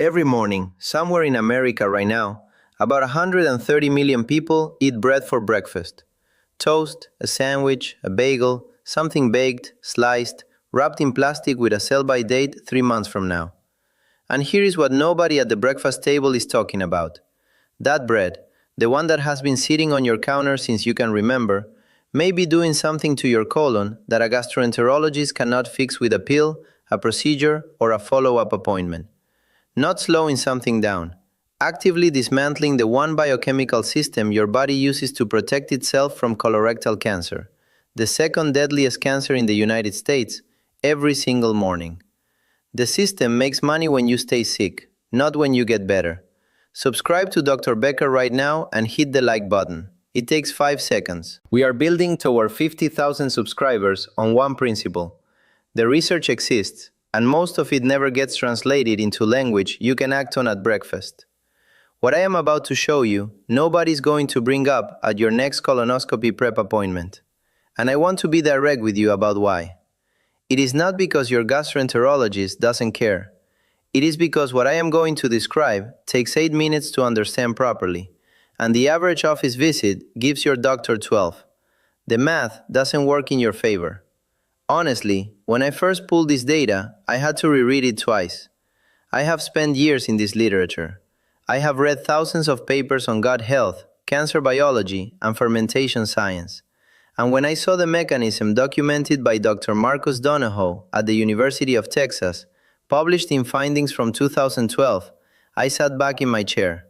Every morning, somewhere in America right now, about 130 million people eat bread for breakfast. Toast, a sandwich, a bagel, something baked, sliced, wrapped in plastic with a sell-by date 3 months from now. And here is what nobody at the breakfast table is talking about. That bread, the one that has been sitting on your counter since you can remember, may be doing something to your colon that a gastroenterologist cannot fix with a pill, a procedure, or a follow-up appointment. Not slowing something down, actively dismantling the one biochemical system your body uses to protect itself from colorectal cancer, the second deadliest cancer in the United States, every single morning. The system makes money when you stay sick, not when you get better. Subscribe to Dr. Becker right now and hit the like button. It takes 5 seconds. We are building toward 50,000 subscribers on one principle. The research exists, and most of it never gets translated into language you can act on at breakfast. What I am about to show you, nobody's going to bring up at your next colonoscopy prep appointment. And I want to be direct with you about why. It is not because your gastroenterologist doesn't care. It is because what I am going to describe takes 8 minutes to understand properly, and the average office visit gives your doctor 12. The math doesn't work in your favor. Honestly, when I first pulled this data, I had to reread it twice. I have spent years in this literature. I have read thousands of papers on gut health, cancer biology, and fermentation science. And when I saw the mechanism documented by Dr. Marcus Donohoe at the University of Texas, published in Findings from 2012, I sat back in my chair.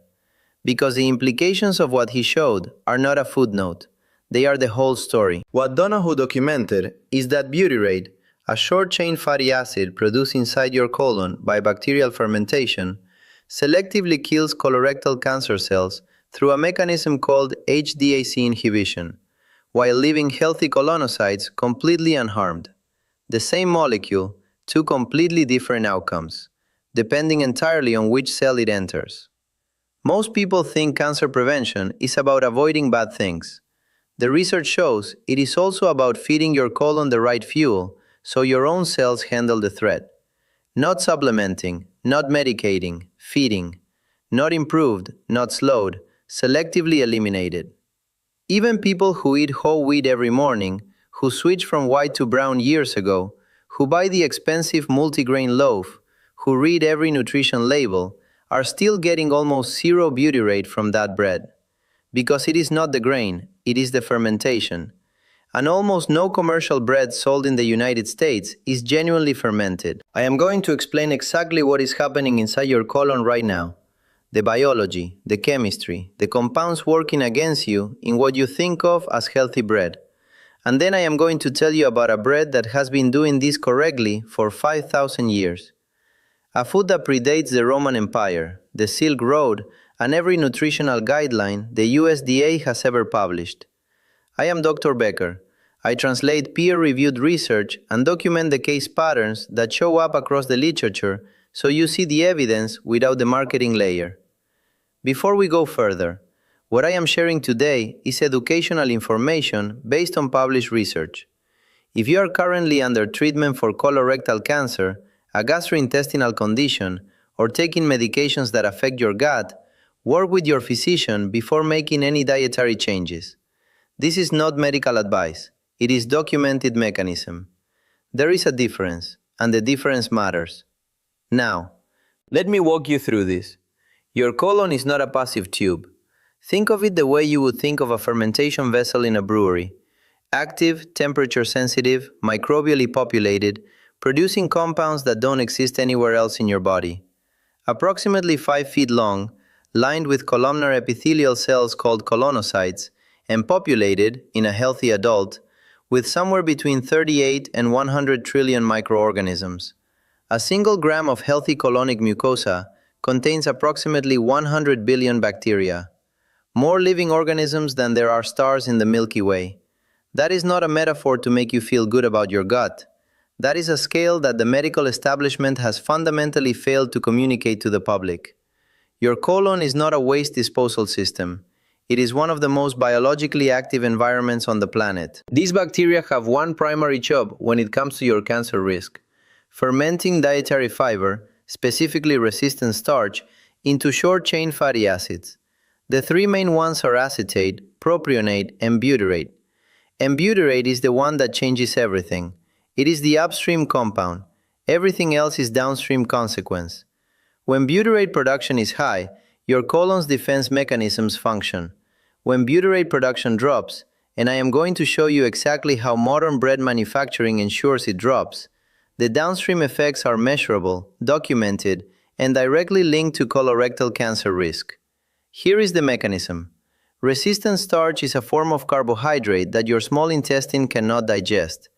Because the implications of what he showed are not a footnote. They are the whole story. What Donohoe documented is that butyrate, a short-chain fatty acid produced inside your colon by bacterial fermentation, selectively kills colorectal cancer cells through a mechanism called HDAC inhibition, while leaving healthy colonocytes completely unharmed. The same molecule, two completely different outcomes, depending entirely on which cell it enters. Most people think cancer prevention is about avoiding bad things. The research shows it is also about feeding your colon the right fuel so your own cells handle the threat. Not supplementing, not medicating, feeding. Not improved, not slowed, selectively eliminated. Even people who eat whole wheat every morning, who switched from white to brown years ago, who buy the expensive multigrain loaf, who read every nutrition label, are still getting almost zero butyrate from that bread. Because it is not the grain, it is the fermentation. And almost no commercial bread sold in the United States is genuinely fermented. I am going to explain exactly what is happening inside your colon right now. The biology, the chemistry, the compounds working against you in what you think of as healthy bread. And then I am going to tell you about a bread that has been doing this correctly for 5,000 years. A food that predates the Roman Empire, the Silk Road, and every nutritional guideline the USDA has ever published. I am Dr. Becker. I translate peer-reviewed research and document the case patterns that show up across the literature so you see the evidence without the marketing layer. Before we go further, what I am sharing today is educational information based on published research. If you are currently under treatment for colorectal cancer, a gastrointestinal condition, or taking medications that affect your gut, work with your physician before making any dietary changes. This is not medical advice. It is documented mechanism. There is a difference, and the difference matters. Now, let me walk you through this. Your colon is not a passive tube. Think of it the way you would think of a fermentation vessel in a brewery. Active, temperature-sensitive, microbially populated, producing compounds that don't exist anywhere else in your body. Approximately 5 feet long, lined with columnar epithelial cells called colonocytes, and populated, in a healthy adult, with somewhere between 38 and 100 trillion microorganisms. A single gram of healthy colonic mucosa contains approximately 100 billion bacteria. More living organisms than there are stars in the Milky Way. That is not a metaphor to make you feel good about your gut. That is a scale that the medical establishment has fundamentally failed to communicate to the public. Your colon is not a waste disposal system. It is one of the most biologically active environments on the planet. These bacteria have one primary job when it comes to your cancer risk: fermenting dietary fiber, specifically resistant starch, into short-chain fatty acids. The three main ones are acetate, propionate, and butyrate. And butyrate is the one that changes everything. It is the upstream compound. Everything else is downstream consequence. When butyrate production is high, your colon's defense mechanisms function. When butyrate production drops, and I am going to show you exactly how modern bread manufacturing ensures it drops, the downstream effects are measurable, documented, and directly linked to colorectal cancer risk. Here is the mechanism. Resistant starch is a form of carbohydrate that your small intestine cannot digest.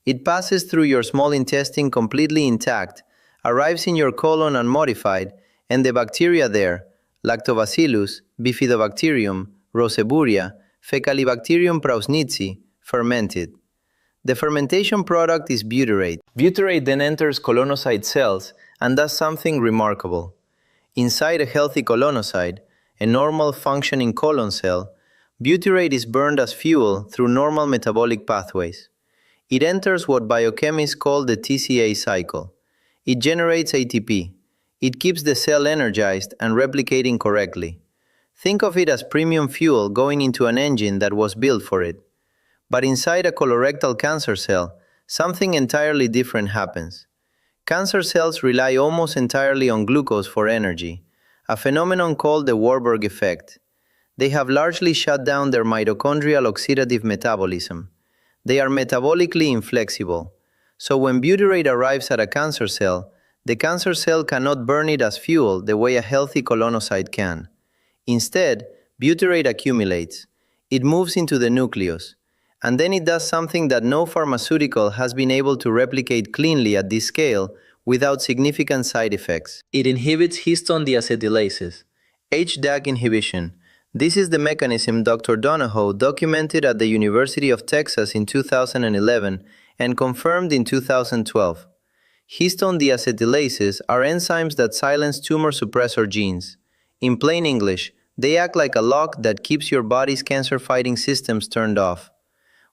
It passes through your small intestine completely intact, arrives in your colon unmodified, and the bacteria there, Lactobacillus, Bifidobacterium, Roseburia, Fecalibacterium prausnitzii, ferment it. The fermentation product is butyrate. Butyrate then enters colonocyte cells and does something remarkable. Inside a healthy colonocyte, a normal functioning colon cell, butyrate is burned as fuel through normal metabolic pathways. It enters what biochemists call the TCA cycle. It generates ATP. It keeps the cell energized and replicating correctly. Think of it as premium fuel going into an engine that was built for it. But inside a colorectal cancer cell, something entirely different happens. Cancer cells rely almost entirely on glucose for energy, a phenomenon called the Warburg effect. They have largely shut down their mitochondrial oxidative metabolism. They are metabolically inflexible. So when butyrate arrives at a cancer cell, the cancer cell cannot burn it as fuel the way a healthy colonocyte can. Instead, butyrate accumulates. It moves into the nucleus. And then it does something that no pharmaceutical has been able to replicate cleanly at this scale without significant side effects. It inhibits histone deacetylases, HDAC inhibition. This is the mechanism Dr. Donahoe documented at the University of Texas in 2011 and confirmed in 2012. Histone deacetylases are enzymes that silence tumor suppressor genes. In plain English, they act like a lock that keeps your body's cancer-fighting systems turned off.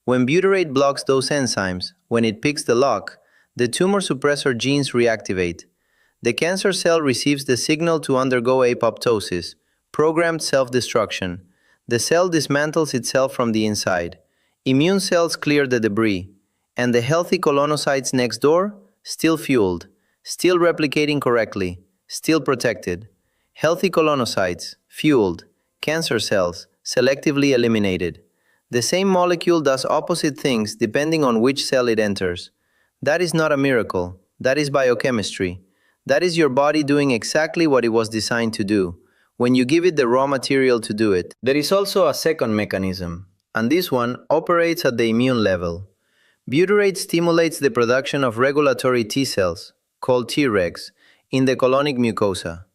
When butyrate blocks those enzymes, when it picks the lock, the tumor suppressor genes reactivate. The cancer cell receives the signal to undergo apoptosis, programmed self-destruction. The cell dismantles itself from the inside. Immune cells clear the debris. And the healthy colonocytes next door? Still fueled, still replicating correctly, still protected. Healthy colonocytes, fueled. Cancer cells, selectively eliminated. The same molecule does opposite things depending on which cell it enters. That is not a miracle. That is biochemistry. That is your body doing exactly what it was designed to do, when you give it the raw material to do it. There is also a second mechanism, and this one operates at the immune level. Butyrate stimulates the production of regulatory T cells, called Tregs, in the colonic mucosa.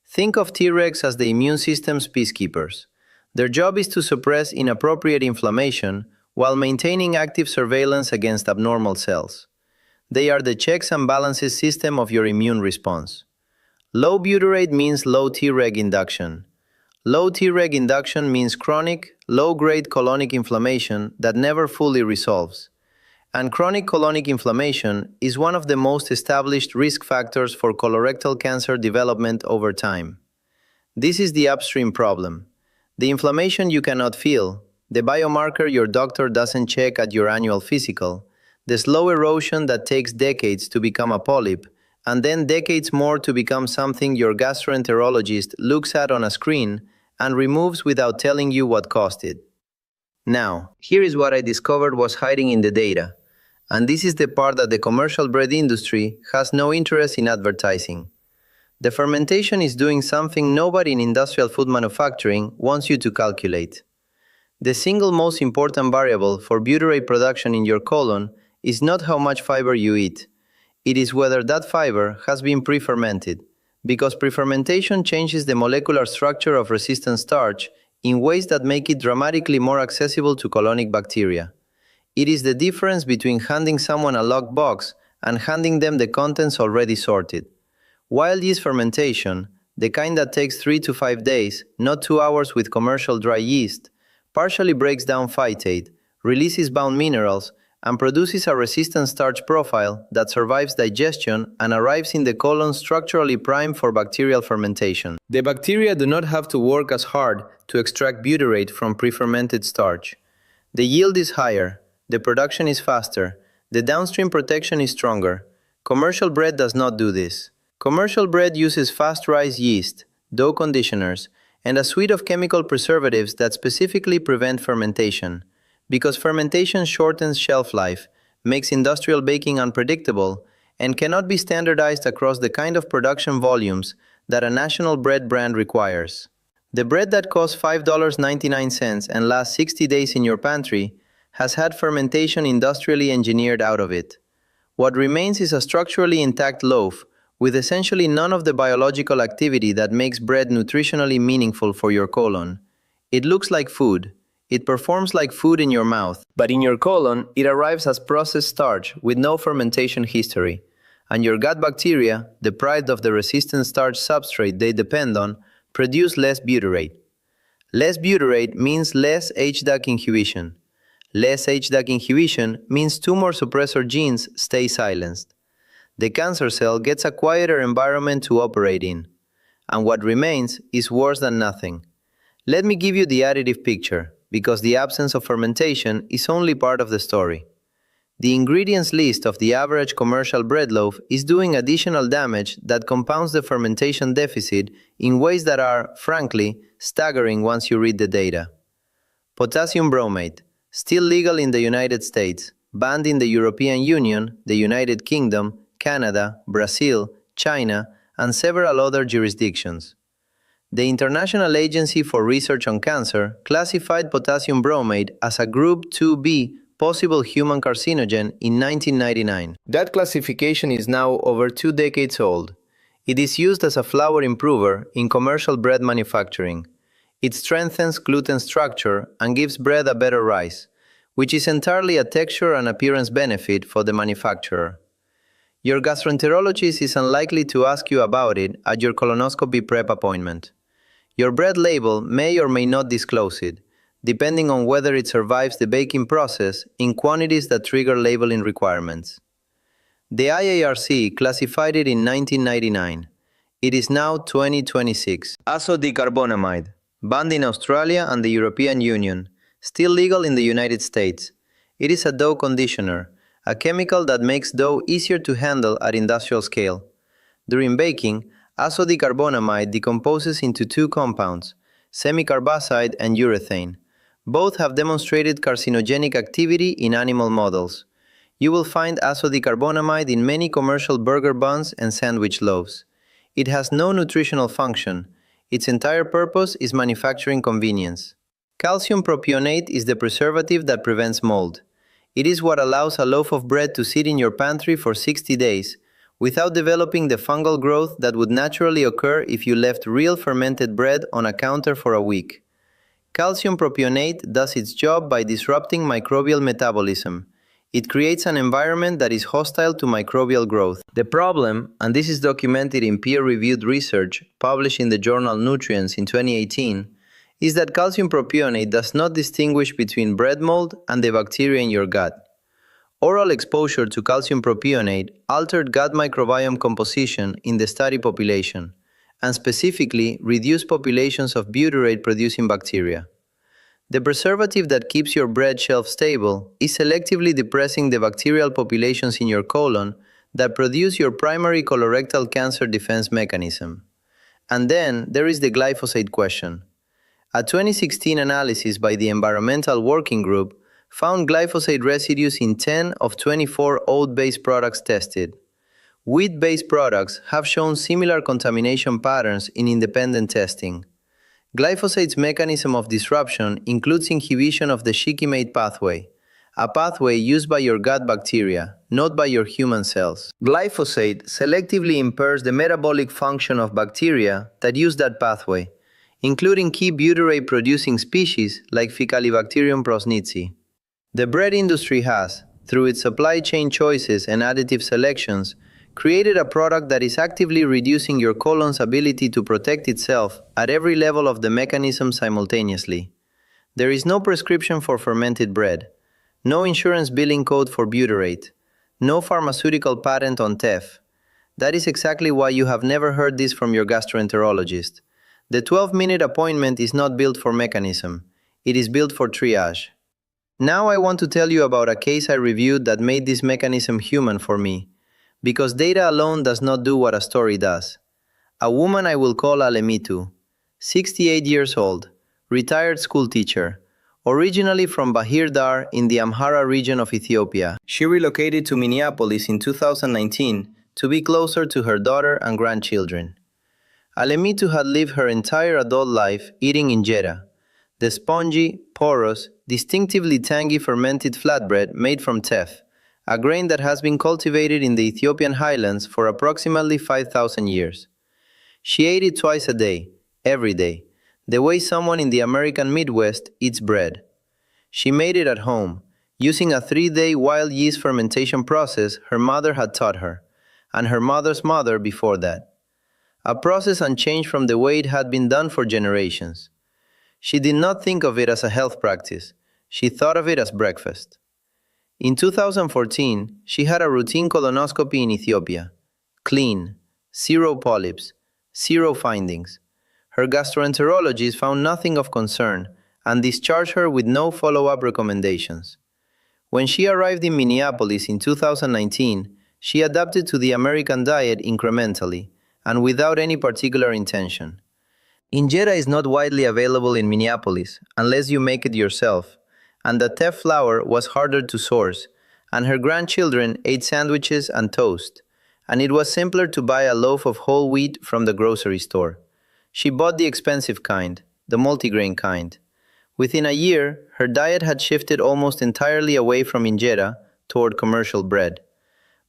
Think of Tregs as the immune system's peacekeepers. Their job is to suppress inappropriate inflammation while maintaining active surveillance against abnormal cells. They are the checks and balances system of your immune response. Low butyrate means low Treg induction. Low Treg induction means chronic, low-grade colonic inflammation that never fully resolves. And chronic colonic inflammation is one of the most established risk factors for colorectal cancer development over time. This is the upstream problem. The inflammation you cannot feel, the biomarker your doctor doesn't check at your annual physical, the slow erosion that takes decades to become a polyp, and then decades more to become something your gastroenterologist looks at on a screen and removes without telling you what caused it. Now, here is what I discovered was hiding in the data. And this is the part that the commercial bread industry has no interest in advertising. The fermentation is doing something nobody in industrial food manufacturing wants you to calculate. The single most important variable for butyrate production in your colon is not how much fiber you eat. It is whether that fiber has been pre-fermented, because pre-fermentation changes the molecular structure of resistant starch in ways that make it dramatically more accessible to colonic bacteria. It is the difference between handing someone a locked box and handing them the contents already sorted. Wild yeast fermentation, the kind that takes 3 to 5 days, not 2 hours with commercial dry yeast, partially breaks down phytate, releases bound minerals, and produces a resistant starch profile that survives digestion and arrives in the colon structurally primed for bacterial fermentation. The bacteria do not have to work as hard to extract butyrate from pre-fermented starch. The yield is higher, the production is faster, the downstream protection is stronger. Commercial bread does not do this. Commercial bread uses fast-rise yeast, dough conditioners, and a suite of chemical preservatives that specifically prevent fermentation. Because fermentation shortens shelf life, makes industrial baking unpredictable, and cannot be standardized across the kind of production volumes that a national bread brand requires. The bread that costs $5.99 and lasts 60 days in your pantry has had fermentation industrially engineered out of it. What remains is a structurally intact loaf with essentially none of the biological activity that makes bread nutritionally meaningful for your colon. It looks like food. It performs like food in your mouth, but in your colon, it arrives as processed starch with no fermentation history. And your gut bacteria, deprived of the resistant starch substrate they depend on, produce less butyrate. Less butyrate means less HDAC inhibition. Less HDAC inhibition means tumor suppressor genes stay silenced. The cancer cell gets a quieter environment to operate in. And what remains is worse than nothing. Let me give you the additive picture, because the absence of fermentation is only part of the story. The ingredients list of the average commercial bread loaf is doing additional damage that compounds the fermentation deficit in ways that are, frankly, staggering once you read the data. Potassium bromate, still legal in the United States, banned in the European Union, the United Kingdom, Canada, Brazil, China, and several other jurisdictions. The International Agency for Research on Cancer classified potassium bromate as a Group 2B possible human carcinogen in 1999. That classification is now over 2 decades old. It is used as a flour improver in commercial bread manufacturing. It strengthens gluten structure and gives bread a better rise, which is entirely a texture and appearance benefit for the manufacturer. Your gastroenterologist is unlikely to ask you about it at your colonoscopy prep appointment. Your bread label may or may not disclose it, depending on whether it survives the baking process in quantities that trigger labeling requirements. The IARC classified it in 1999. It is now 2026. Azodicarbonamide, banned in Australia and the European Union, still legal in the United States. It is a dough conditioner, a chemical that makes dough easier to handle at industrial scale. During baking, azodicarbonamide decomposes into 2 compounds, semicarbazide and urethane. Both have demonstrated carcinogenic activity in animal models. You will find azodicarbonamide in many commercial burger buns and sandwich loaves. It has no nutritional function. Its entire purpose is manufacturing convenience. Calcium propionate is the preservative that prevents mold. It is what allows a loaf of bread to sit in your pantry for 60 days, without developing the fungal growth that would naturally occur if you left real fermented bread on a counter for a week. Calcium propionate does its job by disrupting microbial metabolism. It creates an environment that is hostile to microbial growth. The problem, and this is documented in peer-reviewed research published in the journal Nutrients in 2018, is that calcium propionate does not distinguish between bread mold and the bacteria in your gut. Oral exposure to calcium propionate altered gut microbiome composition in the study population, and specifically reduced populations of butyrate-producing bacteria. The preservative that keeps your bread shelf stable is selectively depressing the bacterial populations in your colon that produce your primary colorectal cancer defense mechanism. And then there is the glyphosate question. A 2016 analysis by the Environmental Working Group found glyphosate residues in 10 of 24 oat-based products tested. Wheat-based products have shown similar contamination patterns in independent testing. Glyphosate's mechanism of disruption includes inhibition of the shikimate pathway, a pathway used by your gut bacteria, not by your human cells. Glyphosate selectively impairs the metabolic function of bacteria that use that pathway, including key butyrate-producing species like Faecalibacterium prausnitzii. The bread industry has, through its supply chain choices and additive selections, created a product that is actively reducing your colon's ability to protect itself at every level of the mechanism simultaneously. There is no prescription for fermented bread. no insurance billing code for butyrate, no pharmaceutical patent on TEF. That is exactly why you have never heard this from your gastroenterologist. The 12-minute appointment is not built for mechanism. It is built for triage. Now I want to tell you about a case I reviewed that made this mechanism human for me. Because data alone does not do what a story does. A woman I will call Alemitu, 68 years old, retired school teacher, originally from Bahir Dar in the Amhara region of Ethiopia. She relocated to Minneapolis in 2019 to be closer to her daughter and grandchildren. Alemitu had lived her entire adult life eating injera, the spongy, porous, distinctively tangy fermented flatbread made from teff, a grain that has been cultivated in the Ethiopian highlands for approximately 5,000 years. She ate it twice a day, every day, the way someone in the American Midwest eats bread. She made it at home, using a 3-day wild yeast fermentation process her mother had taught her, and her mother's mother before that. A process unchanged from the way it had been done for generations. She did not think of it as a health practice, she thought of it as breakfast. In 2014, she had a routine colonoscopy in Ethiopia. Clean, 0 polyps, 0 findings. Her gastroenterologist found nothing of concern and discharged her with no follow-up recommendations. When she arrived in Minneapolis in 2019, she adapted to the American diet incrementally and without any particular intention. Injera is not widely available in Minneapolis unless you make it yourself, and the teff flour was harder to source, and her grandchildren ate sandwiches and toast, and it was simpler to buy a loaf of whole wheat from the grocery store. She bought the expensive kind, the multigrain kind. Within a year, her diet had shifted almost entirely away from injera toward commercial bread.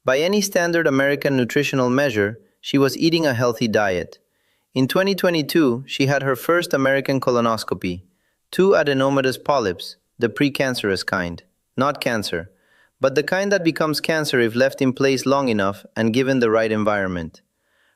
By any standard American nutritional measure, she was eating a healthy diet. In 2022, she had her first American colonoscopy, 2 adenomatous polyps, the precancerous kind, not cancer, but the kind that becomes cancer if left in place long enough and given the right environment.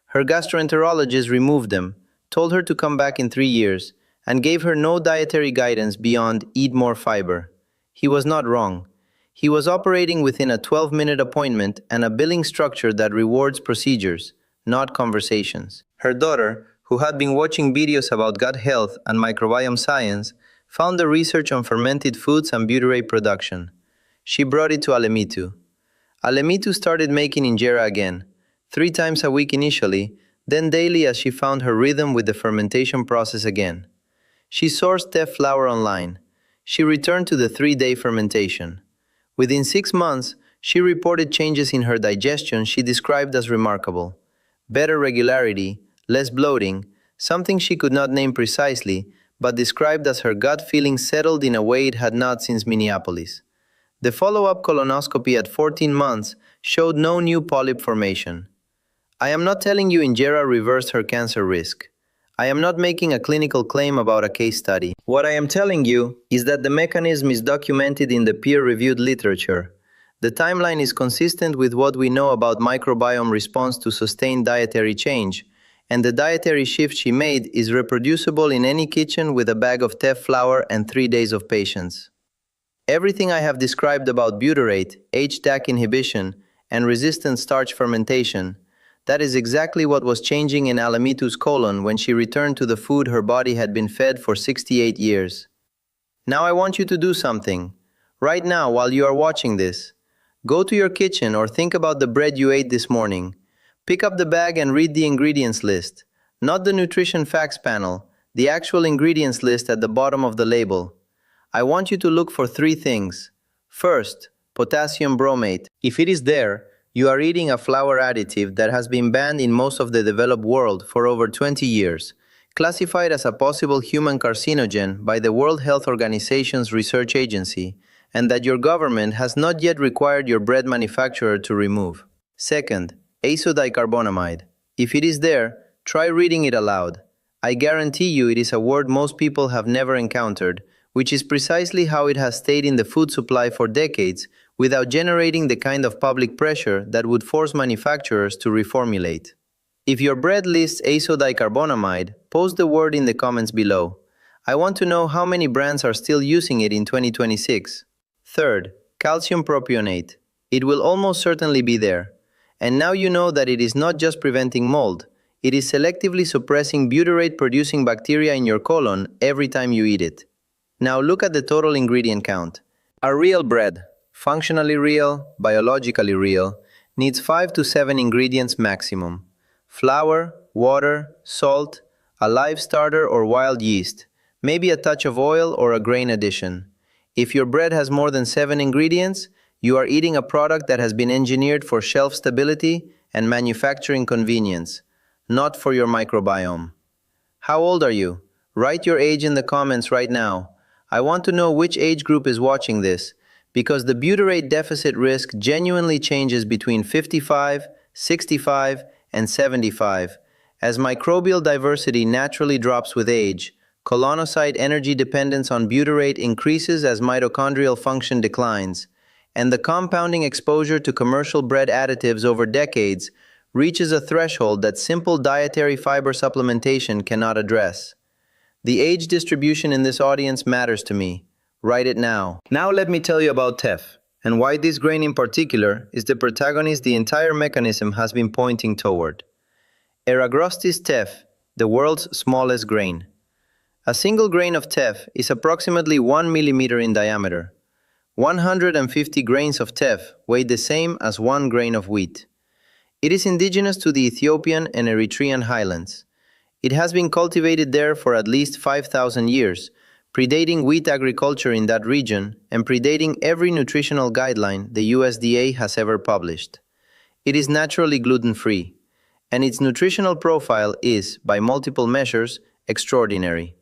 Her gastroenterologist removed them, told her to come back in 3 years, and gave her no dietary guidance beyond eat more fiber. He was not wrong. He was operating within a 12-minute appointment and a billing structure that rewards procedures, not conversations. Her daughter, who had been watching videos about gut health and microbiome science, found the research on fermented foods and butyrate production. She brought it to Alemitu. Alemitu started making injera again, 3 times a week initially, then daily as she found her rhythm with the fermentation process again. She sourced teff flour online. She returned to the 3-day fermentation. Within 6 months, she reported changes in her digestion she described as remarkable. Better regularity, less bloating, something she could not name precisely, but described as her gut feeling settled in a way it had not since Minneapolis. The follow-up colonoscopy at 14 months showed no new polyp formation. I am not telling you injera reversed her cancer risk. I am not making a clinical claim about a case study. What I am telling you is that the mechanism is documented in the peer-reviewed literature. The timeline is consistent with what we know about microbiome response to sustained dietary change, and the dietary shift she made is reproducible in any kitchen with a bag of teff flour and 3 days of patience. Everything I have described about butyrate, HDAC inhibition, and resistant starch fermentation, that is exactly what was changing in Alemitu's colon when she returned to the food her body had been fed for 68 years. Now I want you to do something. Right now, while you are watching this, go to your kitchen or think about the bread you ate this morning. Pick up the bag and read the ingredients list, not the nutrition facts panel, the actual ingredients list at the bottom of the label. I want you to look for 3 things. First, potassium bromate. If it is there, you are eating a flour additive that has been banned in most of the developed world for over 20 years, classified as a possible human carcinogen by the World Health Organization's research agency, and that your government has not yet required your bread manufacturer to remove. Second, azodicarbonamide. If it is there, try reading it aloud. I guarantee you it is a word most people have never encountered, which is precisely how it has stayed in the food supply for decades without generating the kind of public pressure that would force manufacturers to reformulate. If your bread lists azodicarbonamide, post the word in the comments below. I want to know how many brands are still using it in 2026. Third, calcium propionate. It will almost certainly be there. And now you know that it is not just preventing mold, it is selectively suppressing butyrate-producing bacteria in your colon every time you eat it. Now look at the total ingredient count. A real bread, functionally real, biologically real, needs 5 to 7 ingredients maximum. Flour, water, salt, a live starter or wild yeast, maybe a touch of oil or a grain addition. If your bread has more than 7 ingredients, you are eating a product that has been engineered for shelf stability and manufacturing convenience, not for your microbiome. How old are you? Write your age in the comments right now. I want to know which age group is watching this, because the butyrate deficit risk genuinely changes between 55, 65, and 75. As microbial diversity naturally drops with age, colonocyte energy dependence on butyrate increases as mitochondrial function declines, and the compounding exposure to commercial bread additives over decades reaches a threshold that simple dietary fiber supplementation cannot address. The age distribution in this audience matters to me. Write it now. Now let me tell you about teff, and why this grain in particular is the protagonist the entire mechanism has been pointing toward. Eragrostis teff, the world's smallest grain. A single grain of teff is approximately 1 millimeter in diameter. 150 grains of teff weigh the same as 1 grain of wheat. It is indigenous to the Ethiopian and Eritrean highlands. It has been cultivated there for at least 5,000 years, predating wheat agriculture in that region and predating every nutritional guideline the USDA has ever published. It is naturally gluten-free, and its nutritional profile is, by multiple measures, extraordinary.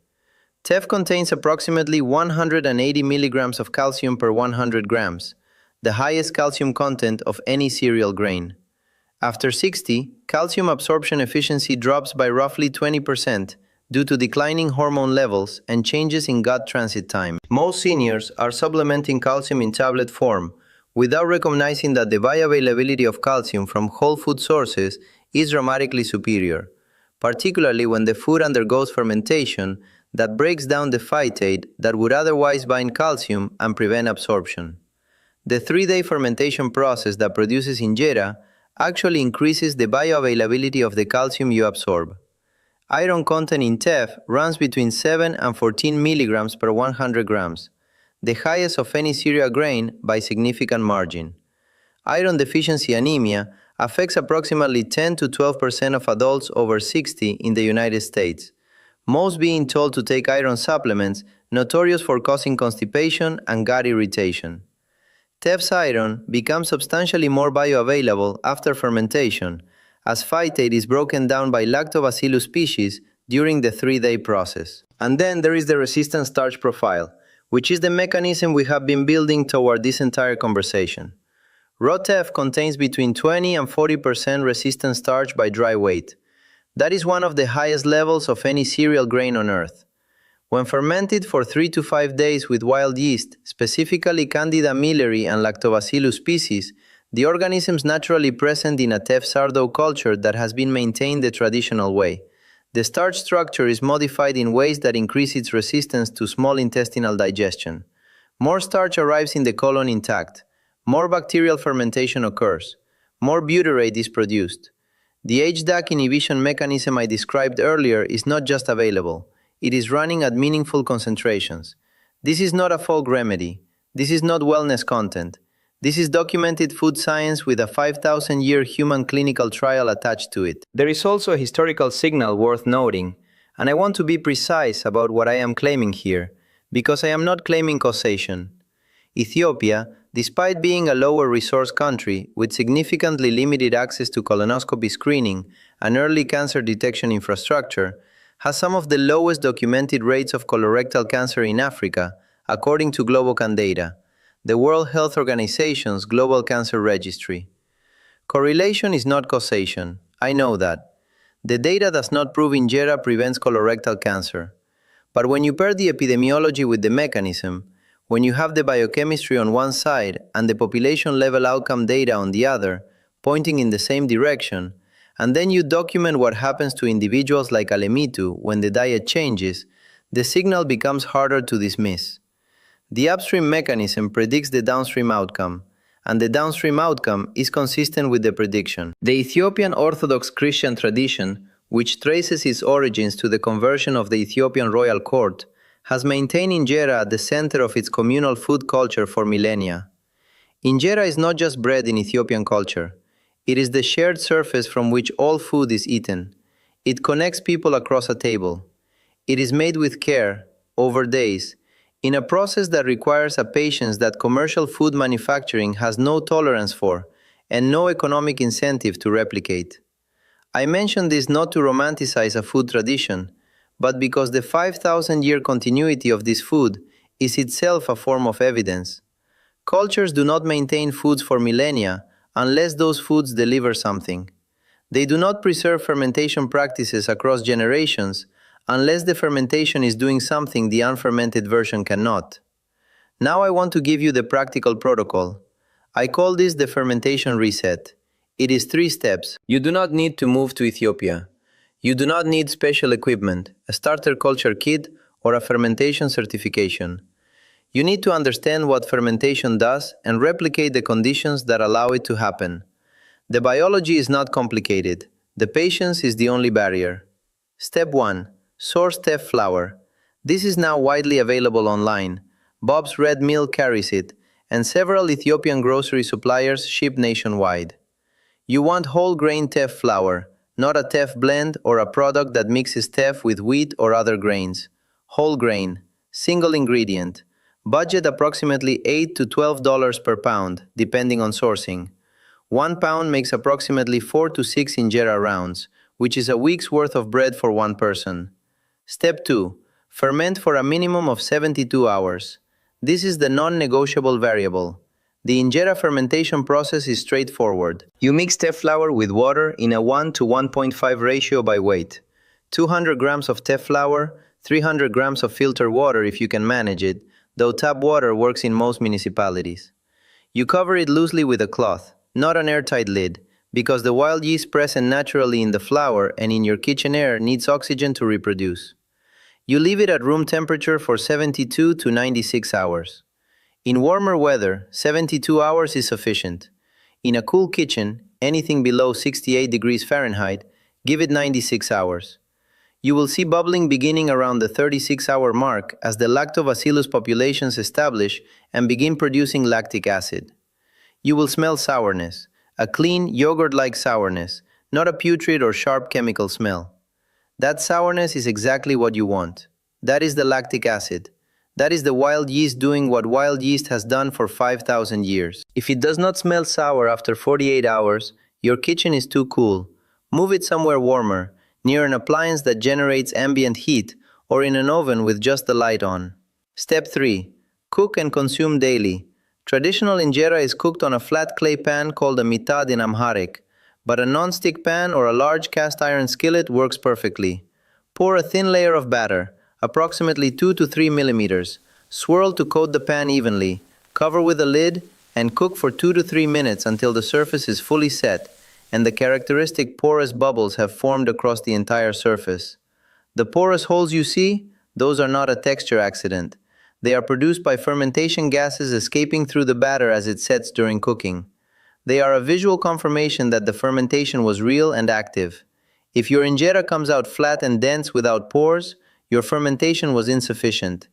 Teff contains approximately 180 milligrams of calcium per 100 grams, the highest calcium content of any cereal grain. After 60, calcium absorption efficiency drops by roughly 20%, due to declining hormone levels and changes in gut transit time. Most seniors are supplementing calcium in tablet form without recognizing that the bioavailability of calcium from whole food sources is dramatically superior, particularly when the food undergoes fermentation that breaks down the phytate that would otherwise bind calcium and prevent absorption. The 3-day fermentation process that produces injera actually increases the bioavailability of the calcium you absorb. Iron content in teff runs between 7 and 14 milligrams per 100 grams, the highest of any cereal grain by significant margin. Iron deficiency anemia affects approximately 10 to 12% of adults over 60 in the United States, most being told to take iron supplements notorious for causing constipation and gut irritation. Teff's iron becomes substantially more bioavailable after fermentation, as phytate is broken down by lactobacillus species during the 3-day process. And then there is the resistant starch profile, which is the mechanism we have been building toward this entire conversation. Raw teff contains between 20 and 40% resistant starch by dry weight. That is one of the highest levels of any cereal grain on earth. When fermented for 3 to 5 days with wild yeast, specifically Candida milleri and Lactobacillus species, the organisms naturally present in a teff sourdough culture that has been maintained the traditional way. The starch structure is modified in ways that increase its resistance to small intestinal digestion. More starch arrives in the colon intact. More bacterial fermentation occurs. More butyrate is produced. The HDAC inhibition mechanism I described earlier is not just available. It is running at meaningful concentrations. This is not a folk remedy. This is not wellness content. This is documented food science with a 5,000-year human clinical trial attached to it. There is also a historical signal worth noting, and I want to be precise about what I am claiming here, because I am not claiming causation. Ethiopia, despite being a lower resource country with significantly limited access to colonoscopy screening and early cancer detection infrastructure, has some of the lowest documented rates of colorectal cancer in Africa, according to Globocan data, the World Health Organization's Global Cancer Registry. Correlation is not causation. I know that. The data does not prove injera prevents colorectal cancer. But when you pair the epidemiology with the mechanism, when you have the biochemistry on one side and the population-level outcome data on the other, pointing in the same direction, and then you document what happens to individuals like Alemitu when the diet changes, the signal becomes harder to dismiss. The upstream mechanism predicts the downstream outcome, and the downstream outcome is consistent with the prediction. The Ethiopian Orthodox Christian tradition, which traces its origins to the conversion of the Ethiopian royal court, has maintained injera at the center of its communal food culture for millennia. Injera is not just bread in Ethiopian culture. It is the shared surface from which all food is eaten. It connects people across a table. It is made with care, over days, in a process that requires a patience that commercial food manufacturing has no tolerance for and no economic incentive to replicate. I mention this not to romanticize a food tradition, but because the 5,000-year continuity of this food is itself a form of evidence. Cultures do not maintain foods for millennia unless those foods deliver something. They do not preserve fermentation practices across generations unless the fermentation is doing something the unfermented version cannot. Now I want to give you the practical protocol. I call this the fermentation reset. It is 3 steps. You do not need to move to Ethiopia. You do not need special equipment, a starter culture kit, or a fermentation certification. You need to understand what fermentation does and replicate the conditions that allow it to happen. The biology is not complicated. The patience is the only barrier. Step 1. Source teff flour. This is now widely available online. Bob's Red Mill carries it, and several Ethiopian grocery suppliers ship nationwide. You want whole grain teff flour, not a teff blend or a product that mixes teff with wheat or other grains. Whole grain, single ingredient. Budget approximately $8 to $12 per pound, depending on sourcing. 1 pound makes approximately 4 to 6 injera rounds, which is a week's worth of bread for one person. Step 2. Ferment for a minimum of 72 hours. This is the non-negotiable variable. The injera fermentation process is straightforward. You mix teff flour with water in a 1 to 1.5 ratio by weight. 200 grams of teff flour, 300 grams of filtered water if you can manage it, though tap water works in most municipalities. You cover it loosely with a cloth, not an airtight lid, because the wild yeast present naturally in the flour and in your kitchen air needs oxygen to reproduce. You leave it at room temperature for 72 to 96 hours. In warmer weather, 72 hours is sufficient. In a cool kitchen, anything below 68 degrees Fahrenheit, give it 96 hours. You will see bubbling beginning around the 36-hour mark as the lactobacillus populations establish and begin producing lactic acid. You will smell sourness, a clean, yogurt-like sourness, not a putrid or sharp chemical smell. That sourness is exactly what you want. That is the lactic acid. That is the wild yeast doing what wild yeast has done for 5,000 years. If it does not smell sour after 48 hours, your kitchen is too cool. Move it somewhere warmer, near an appliance that generates ambient heat, or in an oven with just the light on. Step 3. Cook and consume daily. Traditional injera is cooked on a flat clay pan called a mitad in Amharic, but a non-stick pan or a large cast iron skillet works perfectly. Pour a thin layer of batter, approximately 2 to 3 millimeters. Swirl to coat the pan evenly, cover with a lid, and cook for 2 to 3 minutes until the surface is fully set and the characteristic porous bubbles have formed across the entire surface. The porous holes you see, those are not a texture accident. They are produced by fermentation gases escaping through the batter as it sets during cooking. They are a visual confirmation that the fermentation was real and active. If your injera comes out flat and dense without pores, your fermentation was insufficient.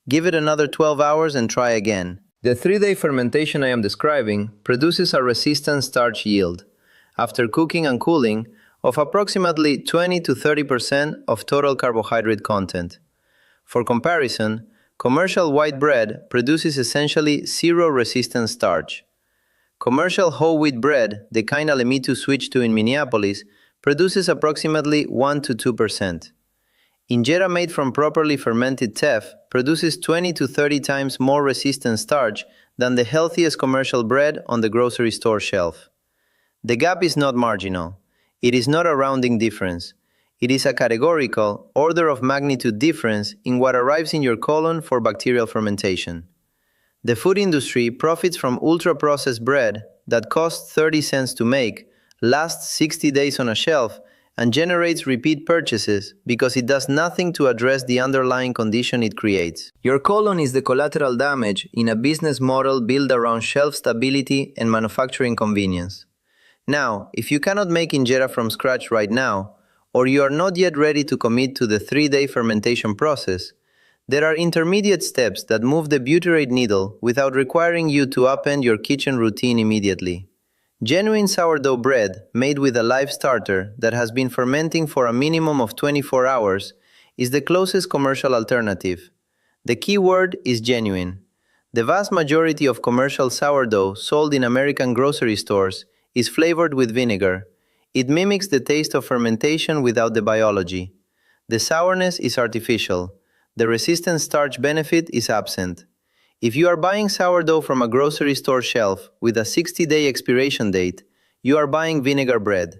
Give it another 12 hours and try again. The 3-day fermentation I am describing produces a resistant starch yield, after cooking and cooling, of approximately 20 to 30% of total carbohydrate content. For comparison, commercial white bread produces essentially zero resistant starch. Commercial whole wheat bread, the kind Alemitu switched to in Minneapolis, produces approximately 1 to 2%. Injera made from properly fermented teff produces 20 to 30 times more resistant starch than the healthiest commercial bread on the grocery store shelf. The gap is not marginal. It is not a rounding difference. It is a categorical, order of magnitude difference in what arrives in your colon for bacterial fermentation. The food industry profits from ultra-processed bread that costs 30 cents to make, lasts 60 days on a shelf, and generates repeat purchases because it does nothing to address the underlying condition it creates. Your colon is the collateral damage in a business model built around shelf stability and manufacturing convenience. Now, if you cannot make injera from scratch right now, or you are not yet ready to commit to the 3-day fermentation process, there are intermediate steps that move the butyrate needle without requiring you to upend your kitchen routine immediately. Genuine sourdough bread, made with a live starter that has been fermenting for a minimum of 24 hours, is the closest commercial alternative. The key word is genuine. The vast majority of commercial sourdough sold in American grocery stores is flavored with vinegar. It mimics the taste of fermentation without the biology. The sourness is artificial. The resistant starch benefit is absent. If you are buying sourdough from a grocery store shelf with a 60-day expiration date, you are buying vinegar bread.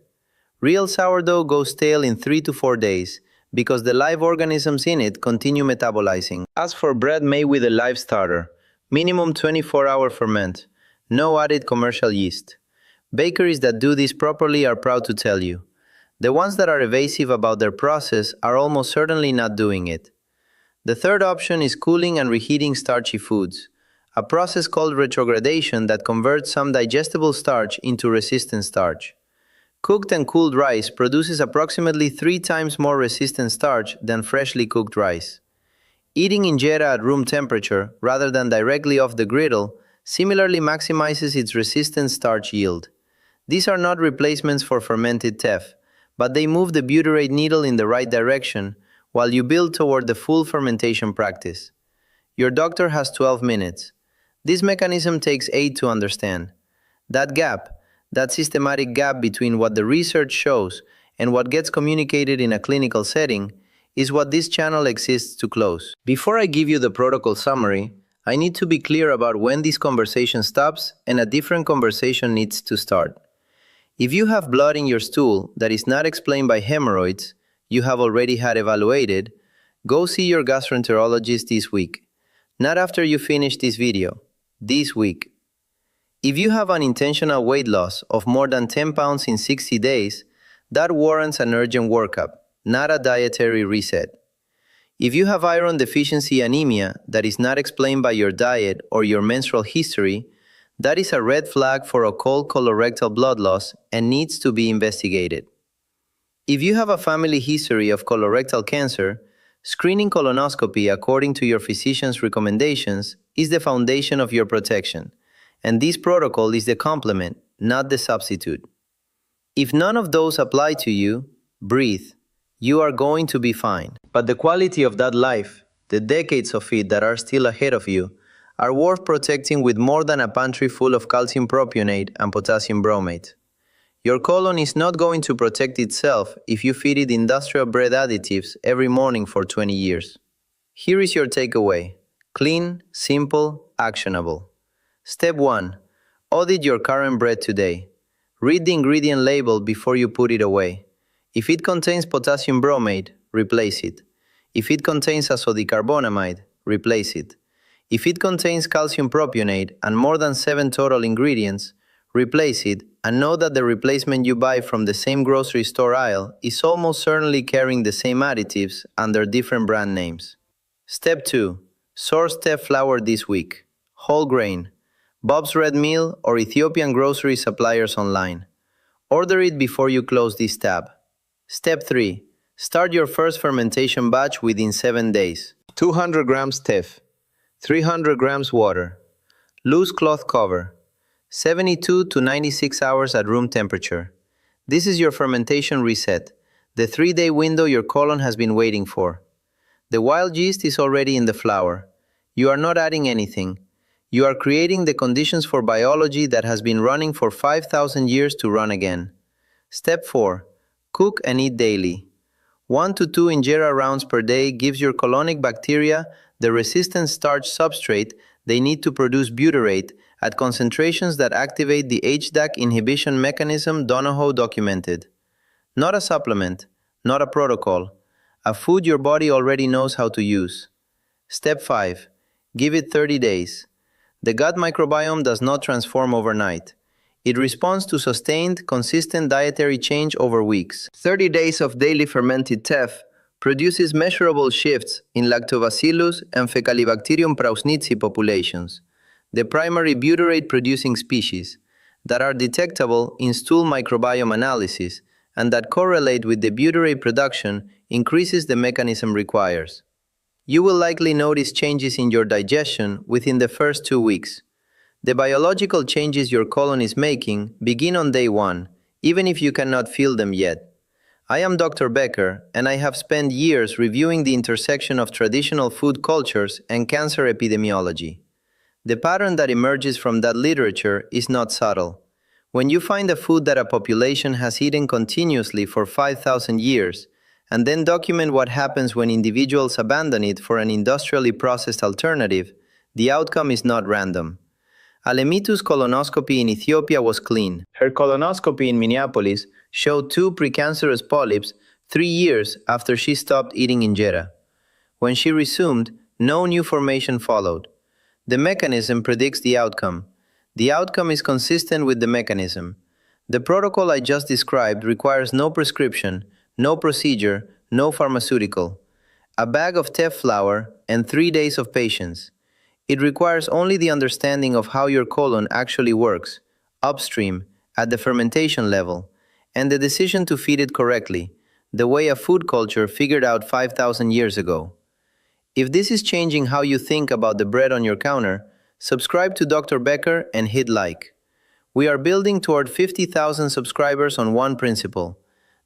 Real sourdough goes stale in 3 to 4 days because the live organisms in it continue metabolizing. As for bread made with a live starter, minimum 24-hour ferment, no added commercial yeast. Bakeries that do this properly are proud to tell you. The ones that are evasive about their process are almost certainly not doing it. The third option is cooling and reheating starchy foods, a process called retrogradation that converts some digestible starch into resistant starch. Cooked and cooled rice produces approximately 3 times more resistant starch than freshly cooked rice. Eating injera at room temperature rather than directly off the griddle similarly maximizes its resistant starch yield. These are not replacements for fermented teff, but they move the butyrate needle in the right direction while you build toward the full fermentation practice. Your doctor has 12 minutes. This mechanism takes 8 to understand. That gap, that systematic gap between what the research shows and what gets communicated in a clinical setting, is what this channel exists to close. Before I give you the protocol summary, I need to be clear about when this conversation stops and a different conversation needs to start. If you have blood in your stool that is not explained by hemorrhoids, you have already had evaluated, go see your gastroenterologist this week. Not after you finish this video, this week. If you have an intentional weight loss of more than 10 pounds in 60 days, that warrants an urgent workup, not a dietary reset. If you have iron deficiency anemia that is not explained by your diet or your menstrual history, that is a red flag for occult colorectal blood loss and needs to be investigated. If you have a family history of colorectal cancer, screening colonoscopy according to your physician's recommendations is the foundation of your protection, and this protocol is the complement, not the substitute. If none of those apply to you, breathe. You are going to be fine. But the quality of that life, the decades of it that are still ahead of you, are worth protecting with more than a pantry full of calcium propionate and potassium bromate. Your colon is not going to protect itself if you feed it industrial bread additives every morning for 20 years. Here is your takeaway. Clean, simple, actionable. Step 1. Audit your current bread today. Read the ingredient label before you put it away. If it contains potassium bromate, replace it. If it contains azodicarbonamide, replace it. If it contains calcium propionate and more than 7 total ingredients, replace it and know that the replacement you buy from the same grocery store aisle is almost certainly carrying the same additives under different brand names. Step 2. Source teff flour this week. Whole grain. Bob's Red Mill or Ethiopian grocery suppliers online. Order it before you close this tab. Step 3. Start your first fermentation batch within 7 days. 200 grams teff. 300 grams water. Loose cloth cover. 72 to 96 hours at room temperature. This is your fermentation reset, the 3-day window your colon has been waiting for. The wild yeast is already in the flour. You are not adding anything. You are creating the conditions for biology that has been running for 5,000 years to run again. Step 4. Cook and eat daily. 1 to 2 injera rounds per day gives your colonic bacteria the resistant starch substrate they need to produce butyrate at concentrations that activate the HDAC inhibition mechanism Donahoe documented. Not a supplement, not a protocol, a food your body already knows how to use. Step 5. Give it 30 days. The gut microbiome does not transform overnight. It responds to sustained, consistent dietary change over weeks. 30 days of daily fermented teff produces measurable shifts in Lactobacillus and Fecalibacterium prausnitzi populations, the primary butyrate-producing species, that are detectable in stool microbiome analysis and that correlate with the butyrate production increases the mechanism requires. You will likely notice changes in your digestion within the first 2 weeks. The biological changes your colon is making begin on day 1, even if you cannot feel them yet. I am Dr. Becker, and I have spent years reviewing the intersection of traditional food cultures and cancer epidemiology. The pattern that emerges from that literature is not subtle. When you find a food that a population has eaten continuously for 5,000 years, and then document what happens when individuals abandon it for an industrially processed alternative, the outcome is not random. Alemitu's colonoscopy in Ethiopia was clean. Her colonoscopy in Minneapolis showed 2 precancerous polyps 3 years after she stopped eating injera. When she resumed, no new formation followed. The mechanism predicts the outcome. The outcome is consistent with the mechanism. The protocol I just described requires no prescription, no procedure, no pharmaceutical. A bag of teff flour and 3 days of patience. It requires only the understanding of how your colon actually works, upstream, at the fermentation level, and the decision to feed it correctly, the way a food culture figured out 5,000 years ago. If this is changing how you think about the bread on your counter, subscribe to Dr. Becker and hit like. We are building toward 50,000 subscribers on one principle.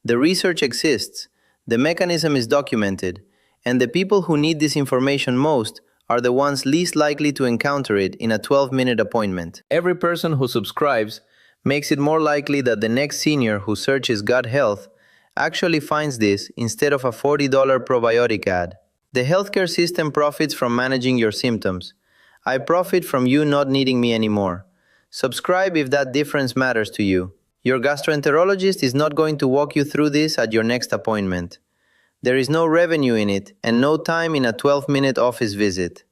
The research exists, the mechanism is documented, and the people who need this information most are the ones least likely to encounter it in a 12-minute appointment. Every person who subscribes makes it more likely that the next senior who searches gut health actually finds this instead of a $40 probiotic ad. The healthcare system profits from managing your symptoms. I profit from you not needing me anymore. Subscribe if that difference matters to you. Your gastroenterologist is not going to walk you through this at your next appointment. There is no revenue in it and no time in a 12-minute office visit.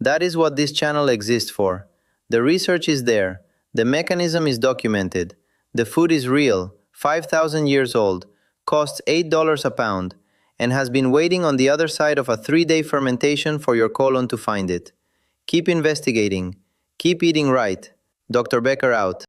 That is what this channel exists for. The research is there. The mechanism is documented. The food is real, 5,000 years old, costs $8 a pound, and has been waiting on the other side of a 3-day fermentation for your colon to find it. Keep investigating. Keep eating right. Dr. Becker out.